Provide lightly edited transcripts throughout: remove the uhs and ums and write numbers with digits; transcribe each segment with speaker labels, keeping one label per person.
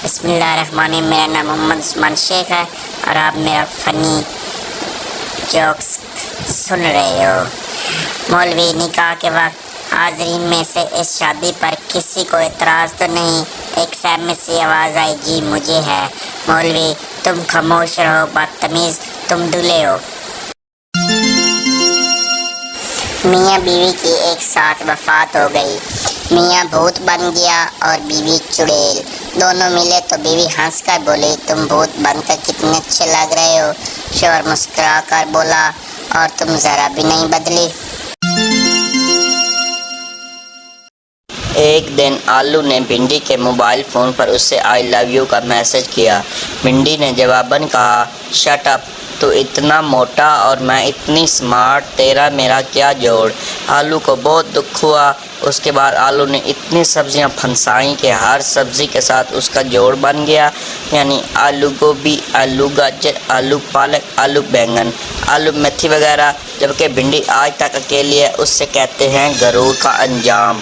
Speaker 1: बिस्मिल्लाहिर्रहमानिर्रहीम। मेरा नाम मोहम्मद उस्मान शेख है और आप मेरा फ़नी जोक्स सुन रहे हो। मौलवी निकाह के वक्त हाज़रीन में से इस शादी पर किसी को एतराज़ तो नहीं? एक सहमे सी आवाज़ आई, जी मुझे है। मौलवी, तुम खामोश रहो बदतमीज़, तुम दूल्हे हो। मियाँ बीवी की एक साथ वफात हो गई। मियाँ भूत बन गया और बीवी चुड़ैल। दोनों मिले तो बीवी हंसकर बोली, तुम भूत बनकर कितने अच्छे लग रहे हो। शौहर मुस्कुरा कर बोला, और तुम ज़रा भी नहीं बदली।
Speaker 2: एक दिन आलू ने भिंडी के मोबाइल फ़ोन पर उससे आई लव यू का मैसेज किया। भिंडी ने जवाबन कहा, शट अप, तू इतना मोटा और मैं इतनी स्मार्ट, तेरा मेरा क्या जोड़। आलू को बहुत दुख हुआ। उसके बाद आलू ने इतनी सब्जियां फंसाई कि हर सब्ज़ी के साथ उसका जोड़ बन गया, यानी आलू गोभी, आलू गाजर, आलू पालक, आलू बैंगन, आलू मेथी वगैरह। जबकि भिंडी आज तक अकेली है। उससे कहते हैं गरूर का अंजाम।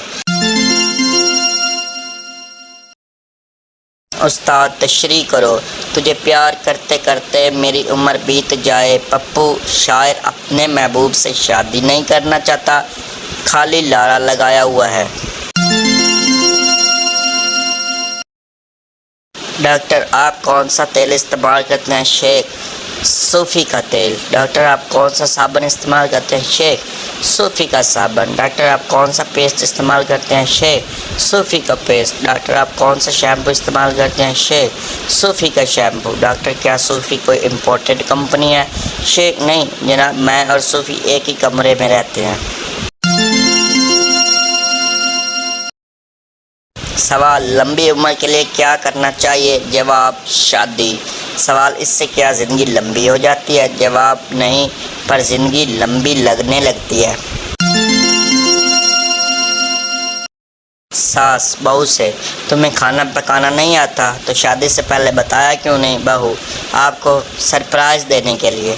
Speaker 2: उस्ताद तशरीह करो, तुझे प्यार करते करते मेरी उम्र बीत जाए। पप्पू शायर अपने महबूब से शादी नहीं करना चाहता, खाली लारा लगाया हुआ है। डॉक्टर, आप कौन सा तेल इस्तेमाल करते हैं? शेख, सूफ़ी का तेल। डॉक्टर, आप कौन सा साबुन इस्तेमाल करते हैं? शेख, सूफ़ी का साबुन। डॉक्टर, आप कौन सा पेस्ट इस्तेमाल करते हैं? शेख, सूफ़ी का पेस्ट। डॉक्टर, आप कौन सा शैम्पू इस्तेमाल करते हैं? शेख, सूफ़ी का शैम्पू। डॉक्टर, क्या सूफ़ी कोई इम्पोर्टेड कंपनी है? शेख, नहीं जनाब, मैं और सूफ़ी एक ही कमरे में रहते हैं। सवाल, लंबी उम्र के लिए क्या करना चाहिए? जवाब, शादी। सवाल, इससे क्या ज़िंदगी लंबी हो जाती है? जवाब, नहीं, पर ज़िंदगी लंबी लगने लगती है। सास बहू से, तुम्हें खाना पकाना नहीं आता तो शादी से पहले बताया क्यों नहीं? बहू, आपको सरप्राइज़ देने के लिए।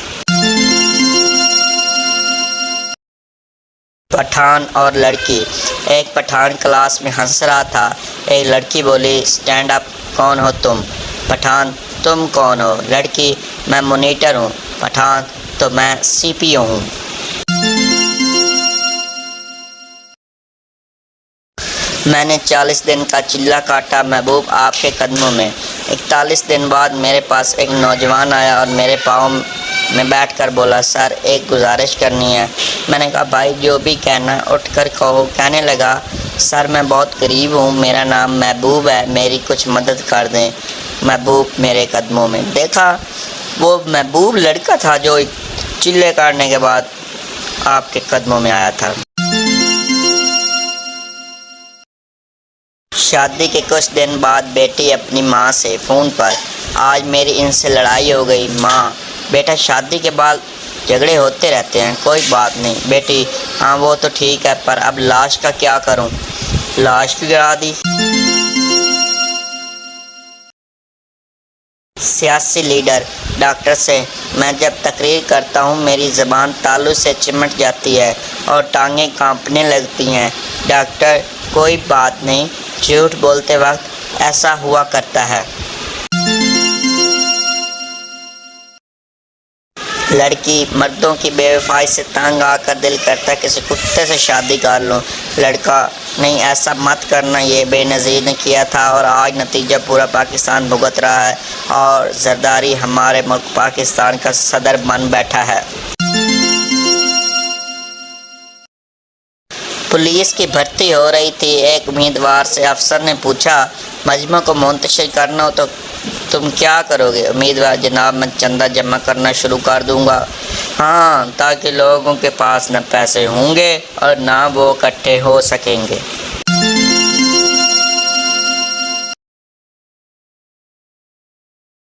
Speaker 2: पठान और लड़की। एक पठान क्लास में हंस रहा था। एक लड़की बोली, स्टैंड अप, कौन हो तुम? पठान, तुम कौन हो? लड़की, मैं मॉनिटर हूँ। पठान, तो मैं सीपीओ हूँ। मैंने 40 दिन का चिल्ला काटा महबूब आपके कदमों में। 41 दिन बाद मेरे पास एक नौजवान आया और मेरे पाँव में बैठकर बोला, सर एक गुजारिश करनी है। मैंने कहा, भाई जो भी कहना उठकर कहो। कहने लगा, सर मैं बहुत गरीब हूँ, मेरा नाम महबूब है, मेरी कुछ मदद कर दें। महबूब मेरे कदमों में। देखा, वो महबूब लड़का था जो चिल्ले काटने के बाद आपके कदमों में आया था। शादी के कुछ दिन बाद बेटी अपनी माँ से फ़ोन पर, आज मेरी इनसे लड़ाई हो गई। माँ, बेटा शादी के बाद झगड़े होते रहते हैं, कोई बात नहीं। बेटी, हाँ वो तो ठीक है, पर अब लाश का क्या करूँ? लाश गिरा दी। सियासी लीडर डॉक्टर से, मैं जब तकरीर करता हूँ मेरी ज़बान तालू से चिमट जाती है और टांगें कांपने लगती हैं। डॉक्टर, कोई बात नहीं, झूठ बोलते वक्त ऐसा हुआ करता है। लड़की, मर्दों की बेवफाई से तंग आकर दिल करता है किसी कुत्ते से शादी कर लूं। लड़का, नहीं ऐसा मत करना, ये बेनज़ीर ने किया था और आज नतीजा पूरा पाकिस्तान भुगत रहा है और जरदारी हमारे मुल्क पाकिस्तान का सदर बन बैठा है। पुलिस की भर्ती हो रही थी। एक उम्मीदवार से अफसर ने पूछा, मजमू को मुंतशिर करना हो तो तुम क्या करोगे? उम्मीदवार, जनाब मैं चंदा जमा करना शुरू कर दूंगा। हाँ, ताकि लोगों के पास न पैसे होंगे और ना वो इकट्ठे हो सकेंगे।